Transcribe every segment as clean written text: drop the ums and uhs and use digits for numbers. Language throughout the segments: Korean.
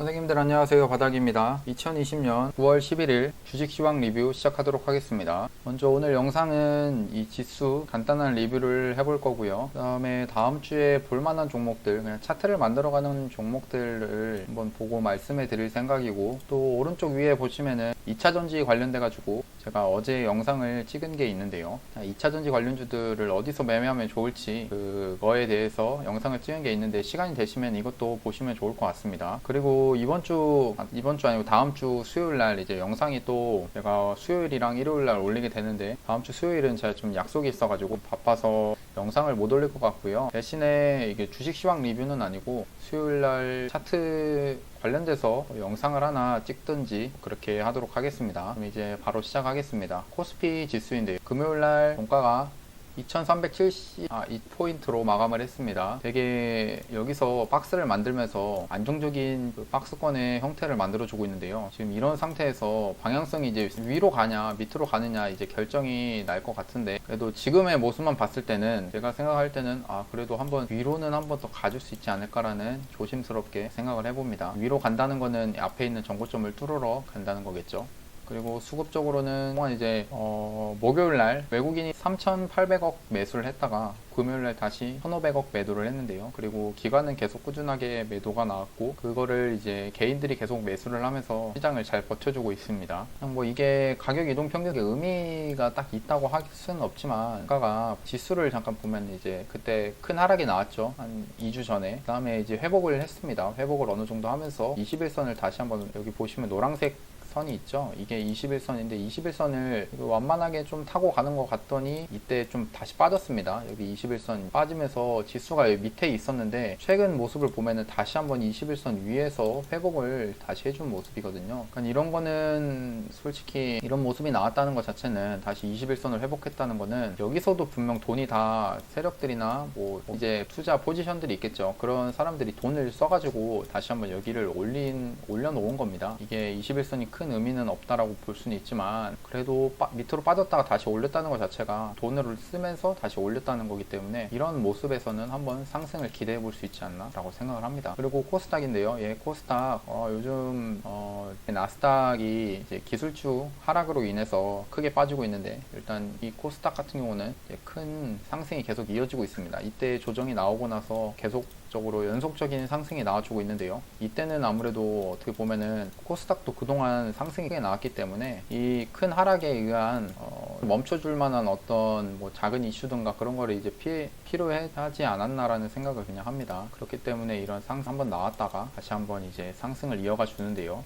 선생님들 안녕하세요. 바닥입니다. 2020년 9월 11일 주식 시황 리뷰 시작하도록 하겠습니다. 먼저 오늘 영상은 이 지수 간단한 리뷰를 해볼 거고요. 그 다음에 다음 주에 볼만한 종목들, 그냥 차트를 만들어가는 종목들을 한번 보고 말씀해 드릴 생각이고, 또 오른쪽 위에 보시면은 2차전지 관련돼 가지고 제가 어제 영상을 찍은 게 있는데요. 2차전지 관련주들을 어디서 매매하면 좋을지 그거에 대해서 영상을 찍은 게 있는데, 시간이 되시면 이것도 보시면 좋을 것 같습니다. 그리고 이번 주 아니고 다음 주 수요일 날 이제 영상이 또 제가 수요일이랑 일요일 날 올리게 되는데, 다음 주 수요일은 제가 좀 약속이 있어가지고 바빠서 영상을 못 올릴 것 같고요. 대신에 이게 주식 시황 리뷰는 아니고 수요일 날 차트 관련돼서 영상을 하나 찍든지 그렇게 하도록 하겠습니다. 그럼 이제 바로 시작하겠습니다. 코스피 지수인데요. 금요일날 종가가 2372포인트로 마감을 했습니다. 되게 여기서 박스를 만들면서 안정적인 그 박스권의 형태를 만들어주고 있는데요. 지금 이런 상태에서 방향성이 이제 위로 가냐 밑으로 가느냐 이제 결정이 날 것 같은데, 그래도 지금의 모습만 봤을 때는 제가 생각할 때는 그래도 한번 위로는 한번 더 가줄 수 있지 않을까라는 조심스럽게 생각을 해봅니다. 위로 간다는 거는 앞에 있는 정고점을 뚫으러 간다는 거겠죠. 그리고 수급적으로는 이제 목요일날 외국인이 3,800억 매수를 했다가 금요일날 다시 1,500억 매도를 했는데요. 그리고 기관은 계속 꾸준하게 매도가 나왔고, 그거를 이제 개인들이 계속 매수를 하면서 시장을 잘 버텨주고 있습니다. 뭐 이게 가격 이동 평균의 의미가 딱 있다고 할 수는 없지만, 주가가 지수를 잠깐 보면 이제 그때 큰 하락이 나왔죠. 한 2주 전에. 그 다음에 이제 회복을 했습니다. 회복을 어느 정도 하면서 21선을 다시 한번, 여기 보시면 노란색 선이 있죠. 이게 21선인데 21선을 완만하게 좀 타고 가는 것 같더니 이때 좀 다시 빠졌습니다. 여기 21선 빠지면서 지수가 여기 밑에 있었는데, 최근 모습을 보면은 다시 한번 21선 위에서 회복을 다시 해준 모습이거든요. 그러니까 이런 거는 솔직히 이런 모습이 나왔다는 것 자체는, 다시 21선을 회복했다는 거는 여기서도 분명 돈이 다 세력들이나 뭐 이제 투자 포지션들이 있겠죠. 그런 사람들이 돈을 써가지고 다시 한번 여기를 올려놓은 겁니다. 이게 21선이 큰 의미는 없다라고 볼 수는 있지만, 그래도 밑으로 빠졌다가 다시 올렸다는 것 자체가 돈을 쓰면서 다시 올렸다는 거기 때문에, 이런 모습에서는 한번 상승을 기대해 볼 수 있지 않나 라고 생각을 합니다. 그리고 코스닥인데요. 코스닥 요즘 나스닥이 이제 기술주 하락으로 인해서 크게 빠지고 있는데, 일단 이 코스닥 같은 경우는 큰 상승이 계속 이어지고 있습니다. 이때 조정이 나오고 나서 계속적으로 연속적인 상승이 나와주고 있는데요. 이때는 아무래도 어떻게 보면은 코스닥도 그동안 상승이 크게 나왔기 때문에 이 큰 하락에 의한 멈춰줄 만한 어떤 뭐 작은 이슈든가 그런 거를 이제 필요하지 않았나라는 생각을 그냥 합니다. 그렇기 때문에 이런 상승 한번 나왔다가 다시 한번 이제 상승을 이어가 주는데요.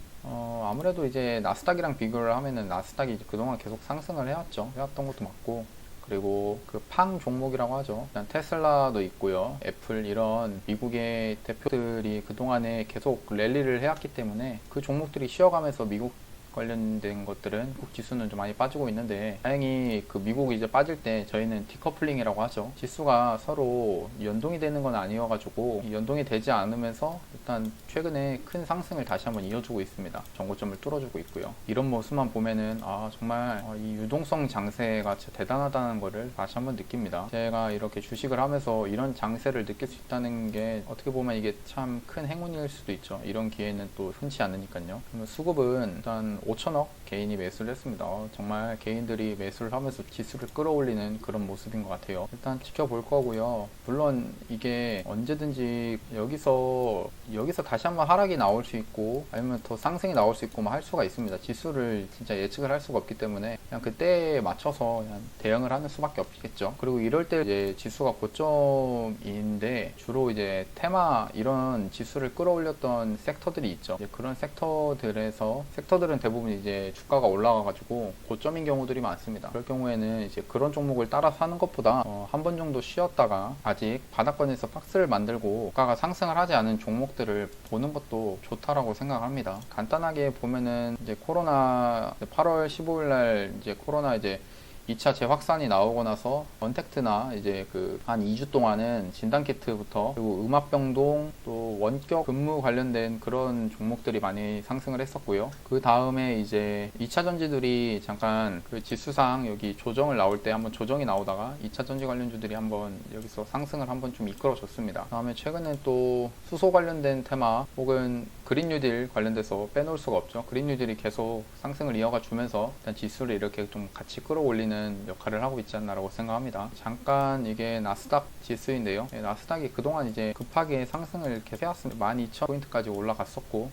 아무래도 이제 나스닥이랑 비교를 하면은 나스닥이 이제 그동안 계속 상승을 해왔던 것도 맞고, 그리고 그 팡 종목이라고 하죠. 일단 테슬라도 있고요. 애플, 이런 미국의 대표들이 그동안에 계속 랠리를 해왔기 때문에 그 종목들이 쉬어가면서 미국 관련된 것들은 미국 지수는 좀 많이 빠지고 있는데, 다행히 그 미국이 이제 빠질 때 저희는 디커플링이라고 하죠. 지수가 서로 연동이 되는 건 아니어가지고 연동이 되지 않으면서 일단 최근에 큰 상승을 다시 한번 이어주고 있습니다. 정고점을 뚫어주고 있고요. 이런 모습만 보면은 정말 이 유동성 장세가 진짜 대단하다는 거를 다시 한번 느낍니다. 제가 이렇게 주식을 하면서 이런 장세를 느낄 수 있다는 게 어떻게 보면 이게 참 큰 행운일 수도 있죠. 이런 기회는 또 흔치 않으니까요. 그러면 수급은 일단 5천억 개인이 매수를 했습니다. 정말 개인들이 매수를 하면서 지수를 끌어올리는 그런 모습인 것 같아요. 일단 지켜볼 거고요. 물론 이게 언제든지 여기서 다시 한번 하락이 나올 수 있고, 아니면 더 상승이 나올 수 있고 할 수가 있습니다. 지수를 진짜 예측을 할 수가 없기 때문에 그냥 그때에 맞춰서 그냥 대응을 하는 수밖에 없겠죠. 그리고 이럴 때 이제 지수가 고점인데, 주로 이제 테마 이런 지수를 끌어올렸던 섹터들이 있죠. 그런 섹터들은 대부분 이제 주가가 올라가가지고 고점인 경우들이 많습니다. 그럴 경우에는 이제 그런 종목을 따라서 하는 것보다 한 번 정도 쉬었다가 아직 바닥권에서 박스를 만들고 주가가 상승을 하지 않은 종목들을 보는 것도 좋다라고 생각합니다. 간단하게 보면은 이제 코로나 8월 15일 날 이제 코로나 이제 2차 재확산이 나오고 나서 언택트나 이제 한 2주 동안은 진단키트부터, 그리고 음압병동, 또 원격 근무 관련된 그런 종목들이 많이 상승을 했었고요. 그 다음에 이제 2차 전지들이 잠깐 그 지수상 여기 조정을 나올 때 한번 조정이 나오다가 2차 전지 관련주들이 한번 여기서 상승을 한번 좀 이끌어 줬습니다. 그 다음에 최근에 또 수소 관련된 테마 혹은 그린 뉴딜 관련돼서 빼놓을 수가 없죠. 그린 뉴딜이 계속 상승을 이어가 주면서 일단 지수를 이렇게 좀 같이 끌어올리는 역할을 하고 있지 않나라고 생각합니다. 잠깐 이게 나스닥 지수인데요. 나스닥이 그동안 이제 급하게 상승을 이렇게 해왔습니다. 12,000포인트까지 올라갔었고,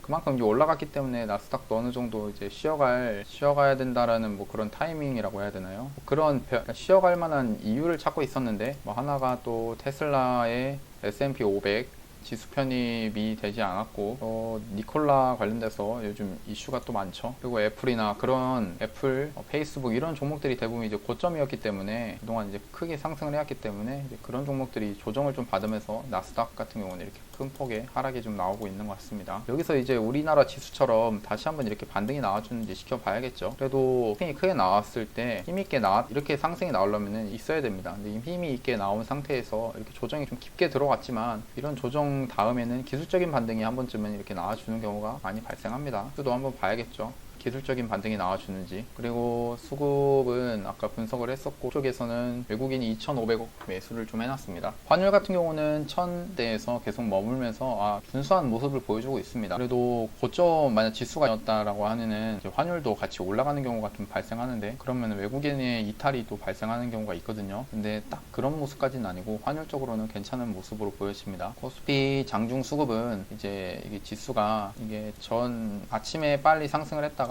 그만큼 이제 올라갔기 때문에 나스닥도 어느 정도 이제 쉬어가야 된다라는 뭐 그런 타이밍이라고 해야 되나요? 그런 쉬어갈 만한 이유를 찾고 있었는데, 뭐 하나가 또 테슬라의 S&P 500 지수 편입이 되지 않았고, 니콜라 관련돼서 요즘 이슈가 또 많죠. 그리고 애플이나 그런 애플, 페이스북 이런 종목들이 대부분 이제 고점이었기 때문에 그동안 이제 크게 상승을 해왔기 때문에 이제 그런 종목들이 조정을 좀 받으면서 나스닥 같은 경우는 이렇게 큰 폭의 하락이 좀 나오고 있는 것 같습니다. 여기서 이제 우리나라 지수처럼 다시 한번 이렇게 반등이 나와주는지 지켜봐야겠죠. 그래도 상승이 크게 나왔을 때 힘있게 이렇게 상승이 나오려면 있어야 됩니다. 근데 힘이 있게 나온 상태에서 이렇게 조정이 좀 깊게 들어갔지만 이런 조정 다음에는 기술적인 반등이 한 번쯤은 이렇게 나와주는 경우가 많이 발생합니다. 수도 한번 봐야겠죠. 기술적인 반등이 나와주는지. 그리고 수급은 아까 분석을 했었고, 쪽에서는 외국인이 2,500억 매수를 좀 해놨습니다. 환율 같은 경우는 1000대에서 계속 머물면서 준수한 모습을 보여주고 있습니다. 그래도 고점 만약 지수가 였다라고 하면은 환율도 같이 올라가는 경우가 좀 발생하는데, 그러면 외국인의 이탈이 또 발생하는 경우가 있거든요. 근데 딱 그런 모습까지는 아니고 환율적으로는 괜찮은 모습으로 보여집니다. 코스피 장중 수급은 이제 이게 지수가 이게 전 아침에 빨리 상승을 했다가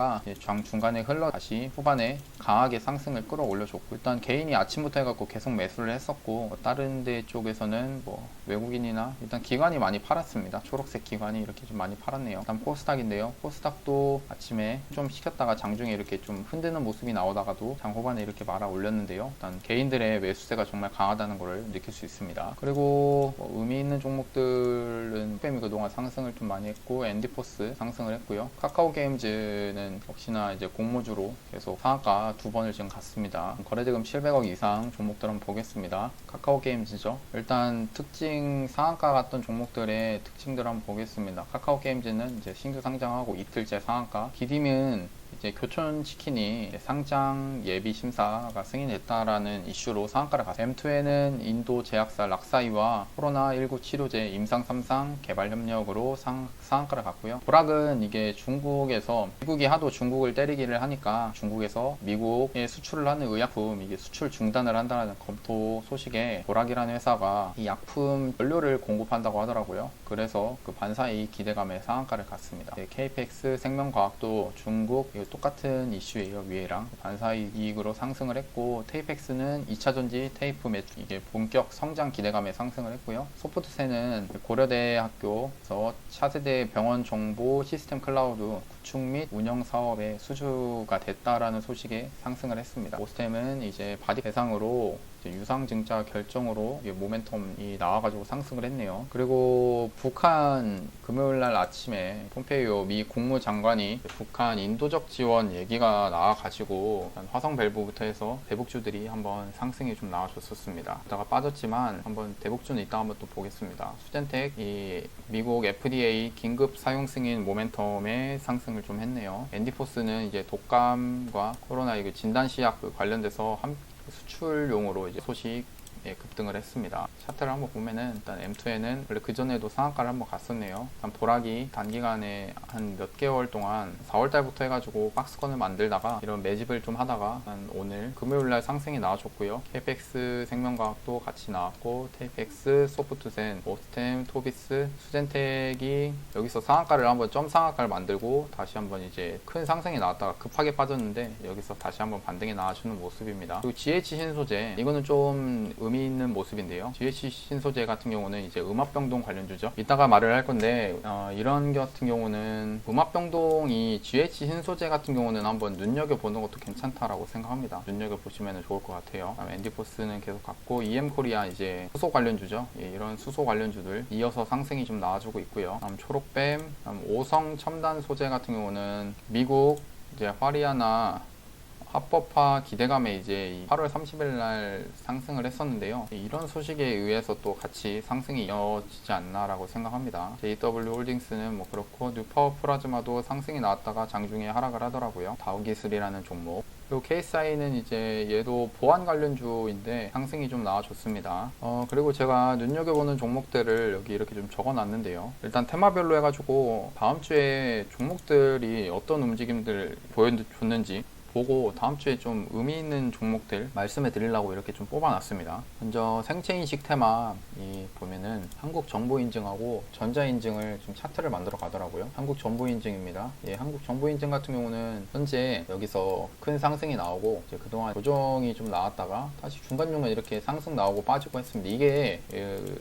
중간에 흘러 다시 후반에 강하게 상승을 끌어올려줬고, 일단 개인이 아침부터 해갖고 계속 매수를 했었고, 다른 데 쪽에서는 뭐 외국인이나 일단 기관이 많이 팔았습니다. 초록색 기관이 이렇게 좀 많이 팔았네요. 일단 코스닥인데요. 코스닥도 아침에 좀 시켰다가 장중에 이렇게 좀 흔드는 모습이 나오다가도 장 후반에 이렇게 말아 올렸는데요. 일단 개인들의 매수세가 정말 강하다는 것을 느낄 수 있습니다. 그리고 뭐 의미 있는 종목들은 뱀이 그동안 상승을 좀 많이 했고, 앤디포스 상승을 했고요. 카카오 게임즈는 역시나 이제 공모주로 계속 상한가 2번을 지금 갔습니다. 거래대금 700억 이상 종목들 한번 보겠습니다. 카카오 게임즈죠. 일단 특징 상한가 갔던 종목들의 특징들 한번 보겠습니다. 카카오 게임즈는 이제 신규 상장하고 이틀째 상한가. 기딤은 이제 교촌치킨이 상장 예비 심사가 승인됐다라는 이슈로 상한가를 갔어요. M2에는 인도 제약사 락사이와 코로나19 치료제 임상 3상 개발 협력으로 상한가를 갔고요. 보락은 이게 중국에서 미국이 하도 중국을 때리기를 하니까 중국에서 미국에 수출을 하는 의약품 이게 수출 중단을 한다는 검토 소식에 보락이라는 회사가 이 약품 원료를 공급한다고 하더라고요. 그래서 그 반사이익 기대감에 상한가를 갔습니다. KPX 생명과학도 중국 똑같은 이슈예요. 위에랑 반사이익으로 상승을 했고, 테이펙스는 2차전지 테이프 매출 이게 본격 성장 기대감에 상승을 했고요. 소프트센은 고려대학교에서 차세대 병원 정보 시스템 클라우드 구축 및 운영 사업의 수주가 됐다라는 소식에 상승을 했습니다. 오스템은 이제 바디 대상으로 유상증자 결정으로 모멘텀이 나와가지고 상승을 했네요. 그리고 북한 금요일날 아침에 폼페이오 미 국무장관이 북한 인도적 지원 얘기가 나와가지고 화성 밸브부터 해서 대북주들이 한번 상승이 좀 나와줬었습니다. 그러다가 빠졌지만 한번 대북주는 이따 한번 또 보겠습니다. 수젠텍 이 미국 FDA 긴급 사용 승인 모멘텀에 상승을 좀 했네요. 앤디포스는 이제 독감과 코로나 진단시약 관련돼서 수출용으로 이제 소식 급등을 했습니다. 차트를 한번 보면은 일단 M2에는 원래 그전에도 상한가를 한번 갔었네요. 일단 보락이 단기간에 한 몇 개월 동안 4월달부터 해가지고 박스권을 만들다가 이런 매집을 좀 하다가 오늘 금요일날 상승이 나와줬고요. KPX 생명과학도 같이 나왔고, 테이펙스, 소프트센, 오스템, 토비스, 수젠텍이 여기서 상한가를 한번 점 상한가를 만들고 다시 한번 이제 큰 상승이 나왔다가 급하게 빠졌는데 여기서 다시 한번 반등이 나와주는 모습입니다. 그리고 GH 신소재 이거는 좀 의미 있는 모습인데요. GH 신소재 같은 경우는 이제 음압병동 관련주죠. 이따가 말을 할 건데 이런 같은 경우는 음압병동이 GH 신소재 같은 경우는 한번 눈여겨보는 것도 괜찮다라고 생각합니다. 눈여겨보시면 좋을 것 같아요. 앤디포스는 계속 갔고, EM코리아 이제 수소 관련주죠. 이런 수소 관련주들 이어서 상승이 좀 나와주고 있고요. 초록뱀, 오성 첨단 소재 같은 경우는 미국 이제 화리아나 합법화 기대감에 이제 8월 30일 날 상승을 했었는데요. 이런 소식에 의해서 또 같이 상승이 이어지지 않나라고 생각합니다. JW 홀딩스는 뭐 그렇고 뉴파워 플라즈마도 상승이 나왔다가 장중에 하락을 하더라고요. 다우기술이라는 종목. 그리고 KSI는 이제 얘도 보안 관련주인데 상승이 좀 나와줬습니다. 그리고 제가 눈여겨보는 종목들을 여기 이렇게 좀 적어놨는데요. 일단 테마별로 해가지고 다음 주에 종목들이 어떤 움직임들 보여줬는지 보고 다음 주에 좀 의미 있는 종목들 말씀해 드리려고 이렇게 좀 뽑아놨습니다. 먼저 생체인식 테마 보면은 한국 정보 인증하고 전자 인증을 좀 차트를 만들어 가더라고요. 한국 정보 인증입니다. 예, 한국 정보 인증 같은 경우는 현재 여기서 큰 상승이 나오고 이제 그동안 조정이 좀 나왔다가 다시 중간중간 이렇게 상승 나오고 빠지고 했습니다. 이게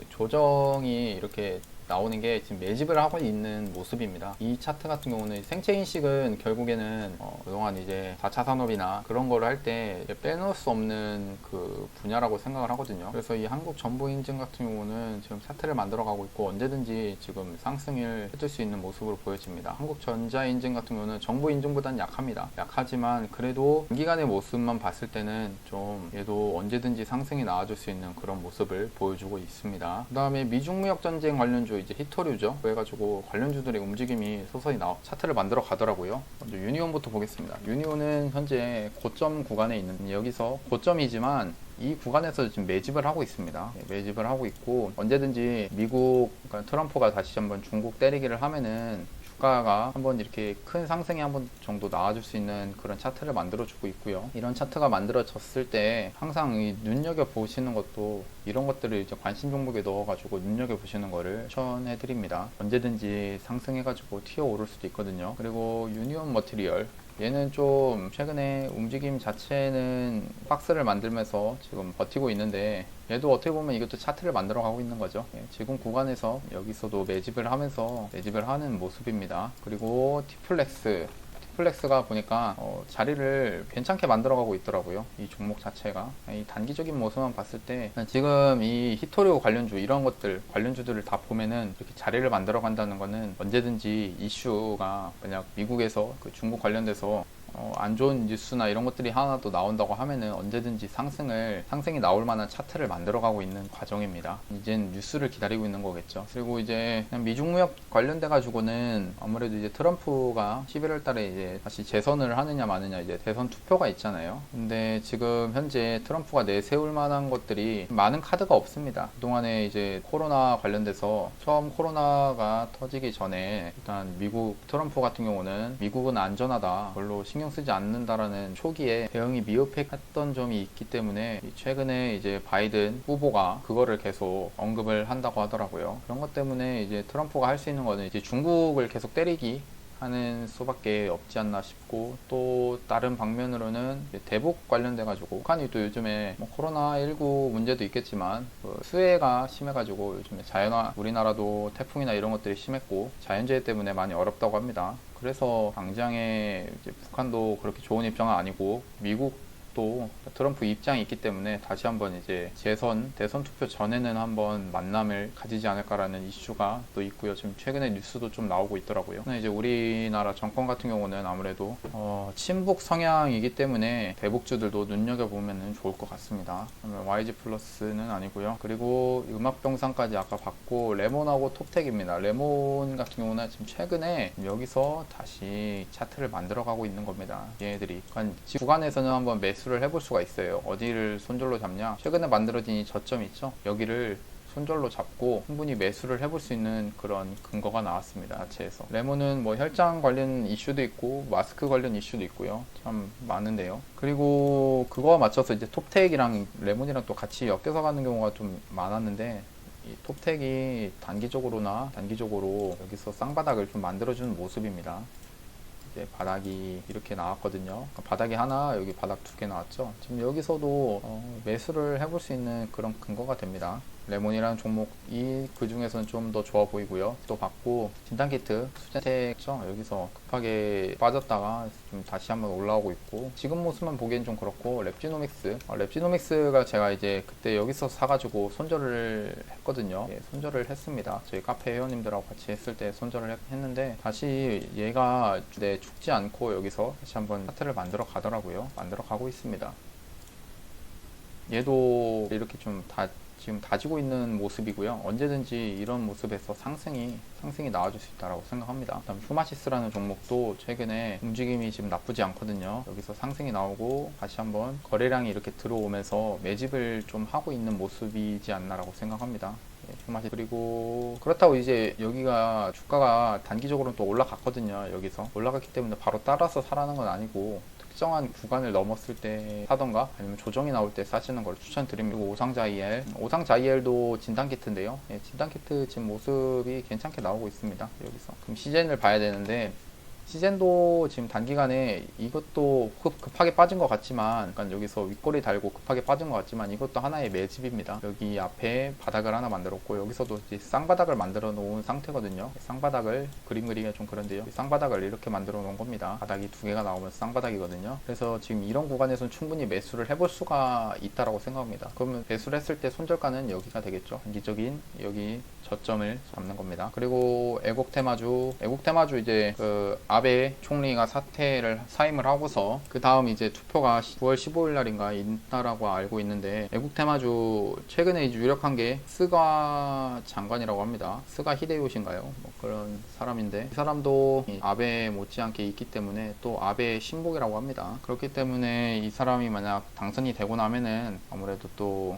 조정이 이렇게 나오는 게 지금 매집을 하고 있는 모습입니다. 이 차트 같은 경우는 생체 인식은 결국에는 그동안 이제 4차 산업이나 그런 거를 할 때 빼놓을 수 없는 그 분야라고 생각을 하거든요. 그래서 이 한국 정보 인증 같은 경우는 지금 차트를 만들어 가고 있고 언제든지 지금 상승을 해줄 수 있는 모습으로 보여집니다. 한국 전자 인증 같은 경우는 정보 인증보다는 약합니다. 약하지만 그래도 단기간의 모습만 봤을 때는 좀 얘도 언제든지 상승이 나와줄 수 있는 그런 모습을 보여주고 있습니다. 그 다음에 미중무역 전쟁 관련주 이제 히토류죠. 그래가지고 관련주들의 움직임이 서서히 차트를 만들어 가더라고요. 먼저 유니온부터 보겠습니다. 유니온은 현재 고점 구간에 있는 여기서 고점이지만 이 구간에서 지금 매집을 하고 있습니다. 매집을 하고 있고 언제든지 미국 그러니까 트럼프가 다시 한번 중국 때리기를 하면은 주가가 한번 이렇게 큰 상승이 한번 정도 나와줄 수 있는 그런 차트를 만들어주고 있고요. 이런 차트가 만들어졌을 때 항상 눈여겨 보시는 것도 이런 것들을 이제 관심 종목에 넣어가지고 눈여겨 보시는 거를 추천해드립니다. 언제든지 상승해가지고 튀어 오를 수도 있거든요. 그리고 유니온 머티리얼 얘는 좀 최근에 움직임 자체는 박스를 만들면서 지금 버티고 있는데 얘도 어떻게 보면 이것도 차트를 만들어 가고 있는 거죠. 지금 구간에서 여기서도 매집을 하면서 매집을 하는 모습입니다. 그리고 티플렉스가 보니까 자리를 괜찮게 만들어가고 있더라고요. 이 종목 자체가 이 단기적인 모습만 봤을 때 지금 이 히토리오 관련주 이런 것들 관련주들을 다 보면은 이렇게 자리를 만들어 간다는 거는 언제든지 이슈가 만약 미국에서 그 중국 관련돼서 안 좋은 뉴스나 이런 것들이 하나 또 나온다고 하면은 언제든지 상승이 나올 만한 차트를 만들어가고 있는 과정입니다. 이젠 뉴스를 기다리고 있는 거겠죠. 그리고 이제 미중무역 관련돼 가지고는 아무래도 이제 트럼프가 11월 달에 이제 다시 재선을 하느냐 마느냐 이제 대선 투표가 있잖아요. 근데 지금 현재 트럼프가 내세울 만한 것들이 많은 카드가 없습니다. 그동안에 이제 코로나 관련돼서 처음 코로나가 터지기 전에 일단 미국 트럼프 같은 경우는 미국은 안전하다 별로 신경 쓰지 않는다라는 초기에 대응이 미흡했던 점이 있기 때문에 최근에 이제 바이든 후보가 그거를 계속 언급을 한다고 하더라고요. 그런 것 때문에 이제 트럼프가 할 수 있는 거는 이제 중국을 계속 때리기 하는 수밖에 없지 않나 싶고 또 다른 방면으로는 대북 관련돼 가지고 북한이 또 요즘에 뭐 코로나19 문제도 있겠지만 수해가 심해 가지고 요즘에 자연화 우리나라도 태풍이나 이런 것들이 심했고 자연재해 때문에 많이 어렵다고 합니다. 그래서 당장에 이제 북한도 그렇게 좋은 입장은 아니고 미국도 트럼프 입장이 있기 때문에 다시 한번 이제 대선 투표 전에는 한번 만남을 가지지 않을까라는 이슈가 또 있고요. 지금 최근에 뉴스도 좀 나오고 있더라고요. 이제 우리나라 정권 같은 경우는 아무래도 친북 성향이기 때문에 대북주들도 눈여겨보면 좋을 것 같습니다. YG 플러스는 아니고요. 그리고 음악병상까지 아까 봤고 레몬하고 톱텍입니다. 레몬 같은 경우는 지금 최근에 여기서 다시 차트를 만들어가고 있는 겁니다. 얘네들이 그러니까 구간에서는 한번 매수를 해볼 수가 있어요. 어디를 손절로 잡냐? 최근에 만들어진 이 저점 있죠? 여기를 손절로 잡고 충분히 매수를 해볼 수 있는 그런 근거가 나왔습니다. 자체에서. 레몬은 뭐 혈장 관련 이슈도 있고 마스크 관련 이슈도 있고요. 참 많은데요. 그리고 그거와 맞춰서 이제 톱텍이랑 레몬이랑 또 같이 엮여서 가는 경우가 좀 많았는데 이 톱텍이 단기적으로 여기서 쌍바닥을 좀 만들어주는 모습입니다. 바닥이 이렇게 나왔거든요. 바닥이 하나, 여기 바닥 두 개 나왔죠. 지금 여기서도 매수를 해볼 수 있는 그런 근거가 됩니다. 레몬이라는 종목이 그 중에서는 좀 더 좋아 보이고요. 또 봤고 진단키트 수젠텍죠. 여기서 급하게 빠졌다가 좀 다시 한번 올라오고 있고 지금 모습만 보기엔 좀 그렇고 랩지노믹스가 제가 이제 그때 여기서 사가지고 손절을 했거든요. 예, 손절을 했습니다. 저희 카페 회원님들하고 같이 했을 때 손절을 했는데 다시 얘가 죽지 않고 여기서 다시 한번 차트를 만들어 가더라고요. 만들어 가고 있습니다. 얘도 이렇게 지금 다지고 있는 모습이고요. 언제든지 이런 모습에서 상승이 나와줄 수 있다고 생각합니다. 그다음 휴마시스라는 종목도 최근에 움직임이 지금 나쁘지 않거든요. 여기서 상승이 나오고 다시 한번 거래량이 이렇게 들어오면서 매집을 좀 하고 있는 모습이지 않나라고 생각합니다. 휴마시스. 그리고 그렇다고 이제 여기가 주가가 단기적으로는 또 올라갔거든요. 여기서 올라갔기 때문에 바로 따라서 사라는 건 아니고 특정한 구간을 넘었을 때 사던가 아니면 조정이 나올 때 사시는 걸 추천드립니다. 그리고 오상자이엘도 진단키트인데요. 예, 진단키트 지금 모습이 괜찮게 나오고 있습니다. 여기서 그럼 시젠을 봐야 되는데 시젠도 지금 단기간에 이것도 급하게 빠진 것 같지만 약간 여기서 윗꼬리 달고 급하게 빠진 것 같지만 이것도 하나의 매집입니다. 여기 앞에 바닥을 하나 만들었고 여기서도 이제 쌍바닥을 만들어 놓은 상태거든요. 쌍바닥을 그림 그리기가 좀 그런데요. 쌍바닥을 이렇게 만들어 놓은 겁니다. 바닥이 두 개가 나오면 쌍바닥이거든요. 그래서 지금 이런 구간에서는 충분히 매수를 해볼 수가 있다라고 생각합니다. 그러면 매수를 했을 때 손절가는 여기가 되겠죠. 단기적인 여기 저점을 잡는 겁니다. 그리고 애국테마주 이제 그 아베 총리가 사임을 하고서 그 다음 이제 투표가 9월 15일 날인가 있다라고 알고 있는데 애국테마주 최근에 이제 유력한 게 스가 장관이라고 합니다. 스가 히데요시인가요? 뭐 그런 사람인데 이 사람도 아베 못지않게 있기 때문에 또 아베 신복이라고 합니다. 그렇기 때문에 이 사람이 만약 당선이 되고 나면은 아무래도 또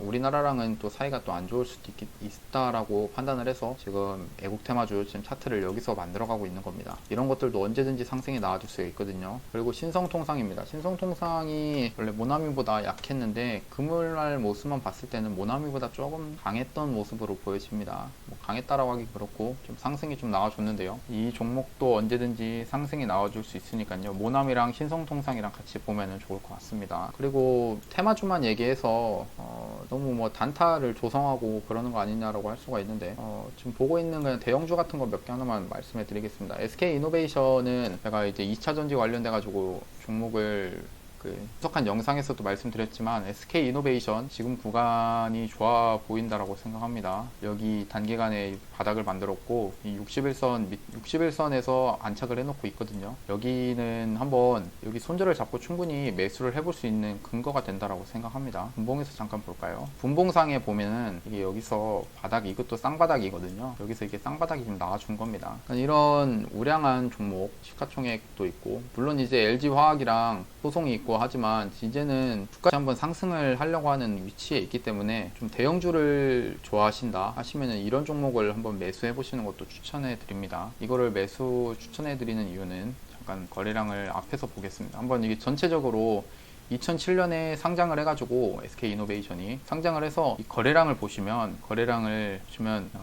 우리나라랑은 또 사이가 또 안 좋을 수도 있다라고 판단을 해서 지금 애국테마주 지금 차트를 여기서 만들어가고 있는 겁니다. 이런 것들도 언제든지 상승이 나와줄 수 있거든요. 그리고 신성통상입니다. 신성통상이 원래 모나미보다 약했는데 금요일날 모습만 봤을 때는 모나미보다 조금 강했던 모습으로 보여집니다. 뭐 강했다라고 하기 그렇고 좀 상승이 좀 나와줬는데요. 이 종목도 언제든지 상승이 나와줄 수 있으니까요. 모나미랑 신성통상이랑 같이 보면은 좋을 것 같습니다. 그리고 테마주만 얘기해서 너무 뭐 단타를 조성하고 그러는 거 아니냐라고 할 수가 있는데 지금 보고 있는 그냥 대형주 같은 거 몇 개 하나만 말씀해 드리겠습니다. SK이노베이션은 제가 이제 2차전지 관련돼 가지고 종목을 분석한 영상에서도 말씀드렸지만 SK이노베이션 지금 구간이 좋아 보인다라고 생각합니다. 여기 단기간에 바닥을 만들었고 이 61선에서 안착을 해놓고 있거든요. 여기는 한번 여기 손절을 잡고 충분히 매수를 해볼 수 있는 근거가 된다라고 생각합니다. 분봉에서 잠깐 볼까요? 분봉상에 보면은 이게 여기서 바닥이 이것도 쌍바닥이거든요. 여기서 이게 쌍바닥이 좀 나와준 겁니다. 그러니까 이런 우량한 종목 시가총액도 있고 물론 이제 LG화학이랑 소송이 있고 하지만 이제는 주가가 한번 상승을 하려고 하는 위치에 있기 때문에 좀 대형주를 좋아하신다 하시면은 이런 종목을 한번 매수해 보시는 것도 추천해 드립니다. 이거를 매수 추천해 드리는 이유는 잠깐 거래량을 앞에서 보겠습니다. 한번 이게 전체적으로 2007년에 상장을 해가지고 SK이노베이션이 상장을 해서 이 거래량을 보시면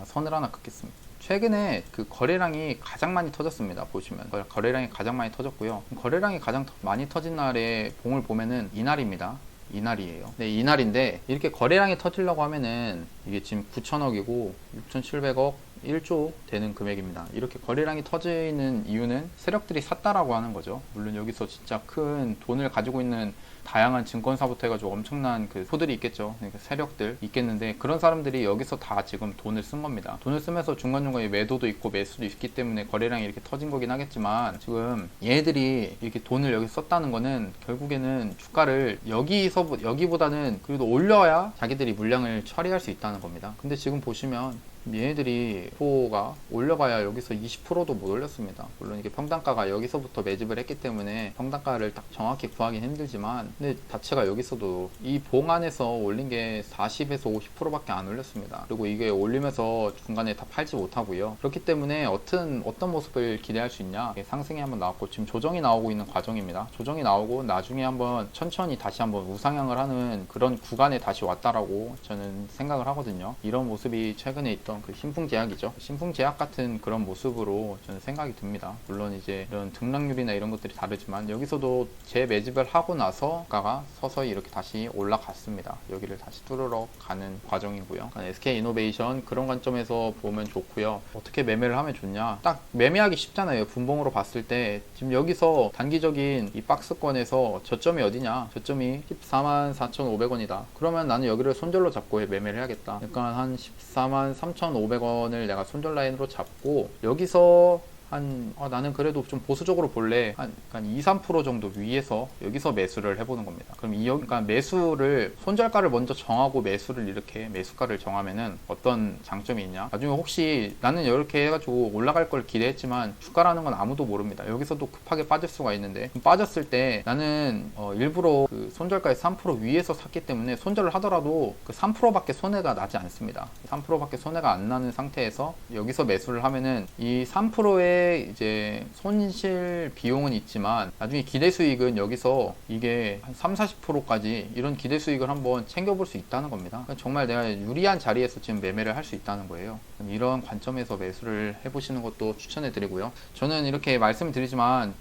선을 하나 긋겠습니다. 최근에 그 거래량이 가장 많이 터졌습니다. 보시면 거래량이 가장 많이 터졌고요. 거래량이 가장 많이 터진 날의 봉을 보면은 이날입니다. 이날이에요. 네, 이날인데 이렇게 거래량이 터지려고 하면은 이게 지금 9천억이고 6,700억 1조 되는 금액입니다. 이렇게 거래량이 터지는 이유는 세력들이 샀다라고 하는 거죠. 물론 여기서 진짜 큰 돈을 가지고 있는 다양한 증권사부터 해가지고 엄청난 그 소들이 있겠죠. 그러니까 세력들 있겠는데 그런 사람들이 여기서 다 지금 돈을 쓴 겁니다. 돈을 쓰면서 중간중간에 매도도 있고 매수도 있기 때문에 거래량이 이렇게 터진 거긴 하겠지만 지금 얘들이 이렇게 돈을 여기 썼다는 거는 결국에는 주가를 여기보다는 그래도 올려야 자기들이 물량을 처리할 수 있다는 겁니다. 근데 지금 보시면 얘네들이 가 올려봐야 여기서 20%도 못 올렸습니다. 물론 이게 평단가가 여기서부터 매집을 했기 때문에 평단가를 딱 정확히 구하기는 힘들지만 근데 자체가 여기서도 이 봉 안에서 올린 게 40에서 50%밖에 안 올렸습니다. 그리고 이게 올리면서 중간에 다 팔지 못하고요. 그렇기 때문에 어떤 모습을 기대할 수 있냐, 상승이 한번 나왔고 지금 조정이 나오고 있는 과정입니다. 조정이 나오고 나중에 한번 천천히 다시 한번 우상향을 하는 그런 구간에 다시 왔다라고 저는 생각을 하거든요. 이런 모습이 최근에 있던 그 신풍제약이죠. 신풍제약 같은 그런 모습으로 저는 생각이 듭니다. 물론 이제 이런 등락률이나 이런 것들이 다르지만 여기서도 재매집을 하고 나서 주가가 서서히 이렇게 다시 올라갔습니다. 여기를 다시 뚫으러 가는 과정이고요. SK이노베이션 그런 관점에서 보면 좋고요. 어떻게 매매를 하면 좋냐? 딱 매매하기 쉽잖아요. 분봉으로 봤을 때 지금 여기서 단기적인 이 박스권에서 저점이 어디냐? 저점이 144,500원이다. 그러면 나는 여기를 손절로 잡고 매매를 해야겠다. 그러니까 한 143,500원을 내가 손절 라인으로 잡고 여기서 나는 그래도 좀 보수적으로 볼래. 한 2, 3% 정도 위에서 여기서 매수를 해보는 겁니다. 그럼 그러니까 매수를, 손절가를 먼저 정하고 매수를 이렇게 매수가를 정하면은 어떤 장점이 있냐? 나중에 혹시 나는 이렇게 해가지고 올라갈 걸 기대했지만 주가라는 건 아무도 모릅니다. 여기서도 급하게 빠질 수가 있는데 빠졌을 때 나는 일부러 그 손절가의 3% 위에서 샀기 때문에 손절을 하더라도 그 3%밖에 손해가 나지 않습니다. 3%밖에 손해가 안 나는 상태에서 여기서 매수를 하면은 이 3%의 이제 손실 비용은 있지만 나중에 기대 수익은 여기서 이게 한 3, 40%까지 이런 기대 수익을 한번 챙겨볼 수 있다는 겁니다. 정말 내가 유리한 자리에서 지금 매매를 할 수 있다는 거예요. 이런 관점에서 매수를 해보시는 것도 추천해 드리고요. 저는 이렇게 말씀드리지만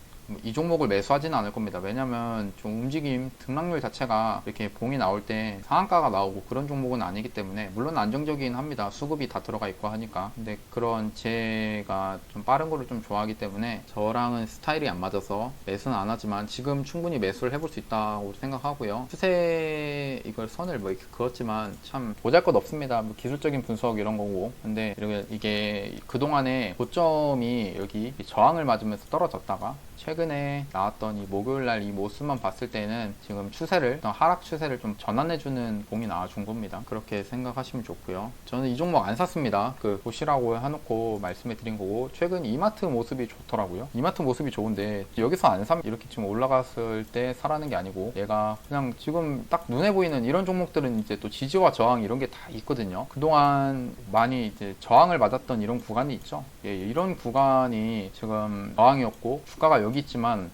이 종목을 매수하지는 않을 겁니다. 왜냐면 좀 움직임, 등락률 자체가 이렇게 봉이 나올 때 상한가가 나오고 그런 종목은 아니기 때문에 물론 안정적이긴 합니다. 수급이 다 들어가 있고 하니까. 근데 그런 제가 좀 빠른 거를 좀 좋아하기 때문에 저랑은 스타일이 안 맞아서 매수는 안 하지만 지금 충분히 매수를 해볼 수 있다고 생각하고요. 추세 이걸 선을 뭐 이렇게 그었지만 참 보잘것 없습니다. 뭐 기술적인 분석 이런 거고. 근데 이게 그동안에 고점이 여기 저항을 맞으면서 떨어졌다가 최근에 나왔던 이 목요일날 이 모습만 봤을 때는 지금 추세를, 하락 추세를 좀 전환해주는 봉이 나와준 겁니다. 그렇게 생각하시면 좋고요. 저는 이 종목 안 샀습니다. 보시라고 해놓고 말씀해 드린 거고, 최근 이마트 모습이 좋더라고요. 이마트 모습이 좋은데 여기서 안 사면 이렇게 지금 올라갔을 때 사라는 게 아니고, 얘가 그냥 지금 딱 눈에 보이는 이런 종목들은 이제 또 지지와 저항 이런 게 다 있거든요. 그동안 많이 이제 저항을 맞았던 이런 구간이 있죠. 예, 이런 구간이 지금 저항이었고 주가가 여기 있지만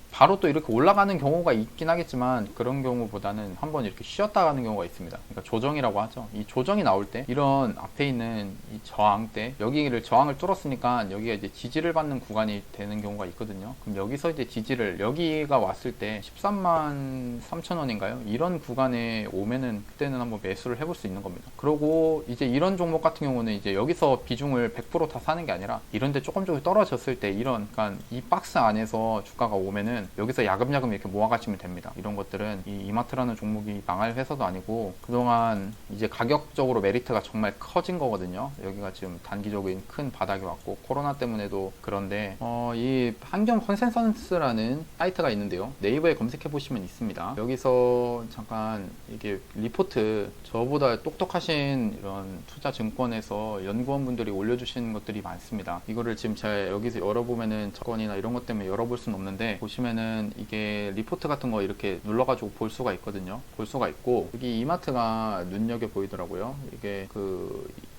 바로 또 이렇게 올라가는 경우가 있긴 하겠지만 그런 경우보다는 한번 이렇게 쉬었다 가는 경우가 있습니다. 그러니까 조정이라고 하죠. 이 조정이 나올 때 이런 앞에 있는 이 저항 때 여기를 저항을 뚫었으니까 여기가 이제 지지를 받는 구간이 되는 경우가 있거든요. 그럼 여기서 이제 지지를 여기가 왔을 때 13만 3천 원인가요? 이런 구간에 오면은 그때는 한번 매수를 해볼 수 있는 겁니다. 그리고 이제 이런 종목 같은 경우는 이제 여기서 비중을 100% 다 사는 게 아니라 이런데 조금 떨어졌을 때 그러니까 이 박스 안에서 주가가 오면은 여기서 야금야금 이렇게 모아가시면 됩니다. 이런 것들은 이 이마트라는 종목이 망할 회사도 아니고 그동안 이제 가격적으로 메리트가 정말 커진 거거든요. 여기가 지금 단기적인 큰 바닥이 왔고 코로나 때문에도 그런데 이 환경 컨센서스라는 사이트가 있는데요. 네이버에 검색해 보시면 있습니다. 여기서 잠깐 이게 리포트 저보다 똑똑하신 이런 투자 증권에서 연구원분들이 올려주신 것들이 많습니다. 이거를 지금 제가 여기서 열어보면은 저건이나 이런 것 때문에 열어볼 수는 없는데 보시면은 이게 리포트 같은 거 이렇게 눌러가지고 볼 수가 있거든요. 볼 수가 있고 여기 이마트가 눈여겨 보이더라고요. 이게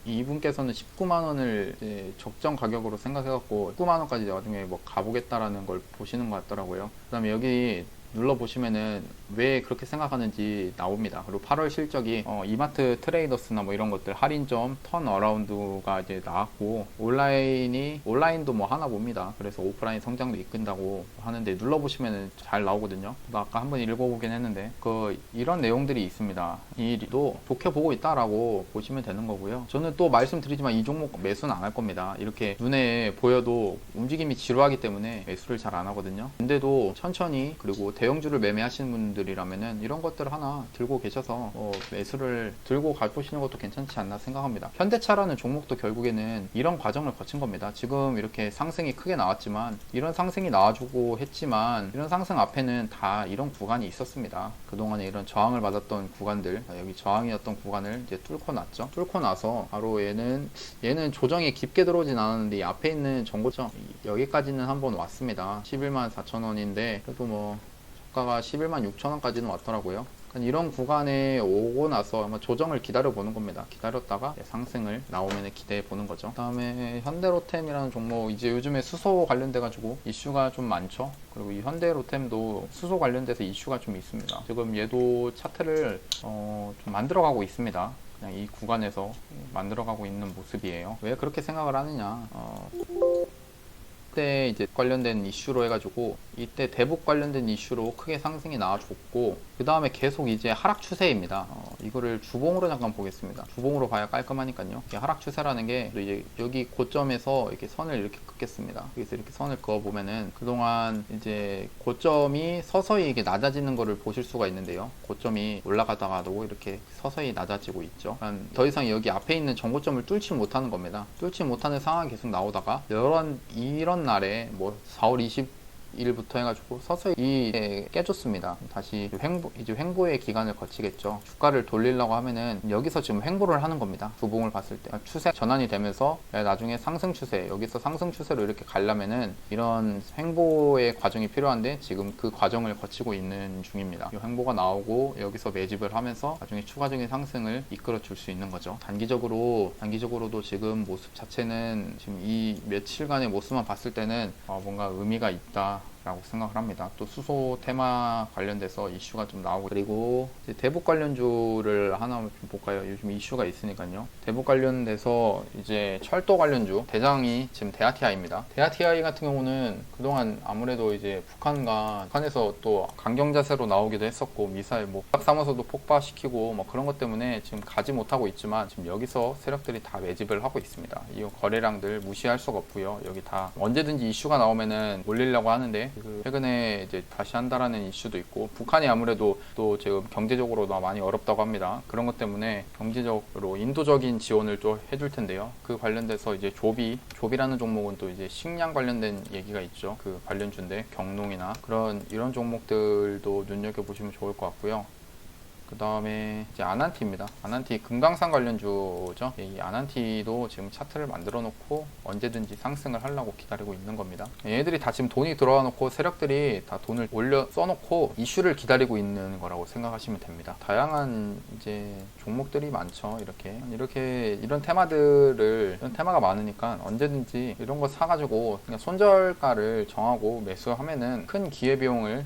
이분께서는 19만 원을 적정 가격으로 생각해갖고 19만 원까지 나중에 뭐 가보겠다라는 걸 보시는 것 같더라고요. 그 다음에 여기 눌러보시면은 왜 그렇게 생각하는지 나옵니다. 그리고 8월 실적이 이마트 트레이더스나 뭐 이런 것들 할인점 턴어라운드가 이제 나왔고 온라인도 뭐 하나 봅니다. 그래서 오프라인 성장도 이끈다고 하는데 눌러보시면은 잘 나오거든요. 아까 한번 읽어보긴 했는데 이런 내용들이 있습니다. 이 일도 좋게 보고 있다라고 보시면 되는 거고요. 저는 또 말씀드리지만 이 종목 매수는 안 할 겁니다. 이렇게 눈에 보여도 움직임이 지루하기 때문에 매수를 잘 안 하거든요. 근데도 천천히 그리고 대형주를 매매하시는 분들이라면은 이런 것들 하나 들고 계셔서 매수를 들고 가보시는 것도 괜찮지 않나 생각합니다. 현대차라는 종목도 결국에는 이런 과정을 거친 겁니다. 지금 이렇게 상승이 크게 나왔지만 이런 상승이 나와주고 했지만 이런 상승 앞에는 다 이런 구간이 있었습니다. 그동안에 이런 저항을 받았던 구간들, 여기 저항이었던 구간을 이제 뚫고 났죠. 뚫고 나서 바로 얘는 조정이 깊게 들어오진 않았는데 이 앞에 있는 정고점 여기까지는 한번 왔습니다. 11만 4천 원인데 그래도 뭐 저가가 11만 6천 원까지는 왔더라고요. 이런 구간에 오고 나서 아마 조정을 기다려 보는 겁니다. 기다렸다가 상승을 나오면 기대해 보는 거죠. 그 다음에 현대로템이라는 종목, 이제 요즘에 수소 관련돼 가지고 이슈가 좀 많죠. 그리고 이 현대로템도 수소 관련돼서 이슈가 좀 있습니다. 지금 얘도 차트를 좀 만들어 가고 있습니다. 그냥 이 구간에서 만들어가고 있는 모습이에요. 왜 그렇게 생각을 하느냐? 이때 이제 관련된 이슈로 해가지고 이때 대북 관련된 이슈로 크게 상승이 나와줬고 그 다음에 계속 이제 하락 추세입니다. 이거를 주봉으로 잠깐 보겠습니다. 주봉으로 봐야 깔끔하니까요. 이게 하락 추세라는 게 이제 여기 고점에서 이렇게 선을 이렇게 긋겠습니다. 그래서 이렇게 선을 그어 보면은 그동안 이제 고점이 서서히 이게 낮아지는 거를 보실 수가 있는데요. 고점이 올라가다가도 이렇게 서서히 낮아지고 있죠. 그러니까 더 이상 여기 앞에 있는 전고점을 뚫지 못하는 겁니다. 뚫지 못하는 상황이 계속 나오다가 이런 날에 뭐 4월 20일부터 해가지고 서서히 깨졌습니다. 다시 이제 횡보의 기간을 거치겠죠. 주가를 돌리려고 하면은 여기서 지금 횡보를 하는 겁니다. 주봉을 봤을 때 추세 전환이 되면서 나중에 상승 추세, 여기서 상승 추세로 이렇게 가려면은 이런 횡보의 과정이 필요한데 지금 그 과정을 거치고 있는 중입니다. 이 횡보가 나오고 여기서 매집을 하면서 나중에 추가적인 상승을 이끌어 줄 수 있는 거죠. 단기적으로도 지금 모습 자체는 지금 이 며칠간의 모습만 봤을 때는 뭔가 의미가 있다 라고 생각을 합니다. 또 수소 테마 관련돼서 이슈가 좀 나오고, 그리고 이제 대북 관련주를 하나 좀 볼까요? 요즘 이슈가 있으니까요. 대북 관련돼서 이제 철도 관련주 대장이 지금 대아티아이입니다. 대아티아이 같은 경우는 그동안 아무래도 이제 북한에서 또 강경 자세로 나오기도 했었고, 미사일 뭐 삼아서도 폭파시키고 뭐 그런 것 때문에 지금 가지 못하고 있지만 지금 여기서 세력들이 다 매집을 하고 있습니다. 이 거래량들 무시할 수가 없고요. 여기 다 언제든지 이슈가 나오면은 몰리려고 하는데 최근에 이제 다시 한다라는 이슈도 있고, 북한이 아무래도 또 지금 경제적으로 많이 어렵다고 합니다. 그런 것 때문에 경제적으로 인도적인 지원을 또 해줄 텐데요. 그 관련돼서 이제 조비라는 종목은 또 이제 식량 관련된 얘기가 있죠. 그 관련주인데 경농이나 이런 종목들도 눈여겨 보시면 좋을 것 같고요. 그 다음에 이제 아난티입니다. 아난티 금강산 관련주죠. 이 아난티도 지금 차트를 만들어 놓고 언제든지 상승을 하려고 기다리고 있는 겁니다. 얘네들이 다 지금 돈이 들어와 놓고 세력들이 다 돈을 써놓고 이슈를 기다리고 있는 거라고 생각하시면 됩니다. 다양한 이제 종목들이 많죠. 이런 테마가 많으니까 언제든지 이런 거 사가지고 그냥 손절가를 정하고 매수하면은 큰 기회비용을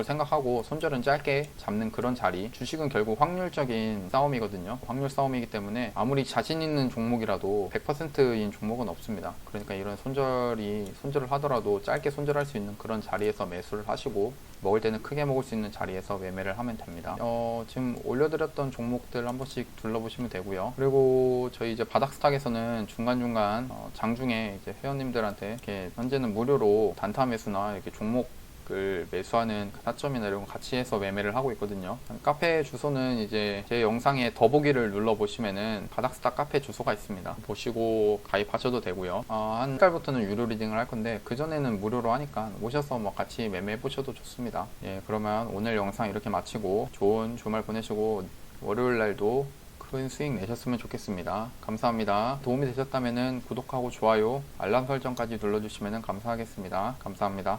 생각하고 손절은 짧게 잡는 그런 자리. 주식은 결국 확률적인 싸움이거든요. 확률 싸움이기 때문에 아무리 자신 있는 종목이라도 100%인 종목은 없습니다. 그러니까 이런 손절을 하더라도 짧게 손절할 수 있는 그런 자리에서 매수를 하시고, 먹을 때는 크게 먹을 수 있는 자리에서 매매를 하면 됩니다. 지금 올려드렸던 종목들 한 번씩 둘러보시면 되고요. 그리고 저희 이제 바닥스탁에서는 중간중간 장중에 이제 회원님들한테 이렇게 현재는 무료로 단타 매수나 이렇게 종목을 매수하는 타점이나 이런 거 같이 해서 매매를 하고 있거든요. 카페 주소는 이제 제 영상에 더보기를 눌러보시면은 바닥스탁 카페 주소가 있습니다. 보시고 가입하셔도 되고요. 한 달부터는 유료 리딩을 할 건데 그전에는 무료로 하니까 오셔서 뭐 같이 매매해 보셔도 좋습니다. 예, 그러면 오늘 영상 이렇게 마치고 좋은 주말 보내시고 월요일 날도 큰 수익 내셨으면 좋겠습니다. 감사합니다. 도움이 되셨다면 구독하고 좋아요, 알람 설정까지 눌러주시면 감사하겠습니다. 감사합니다.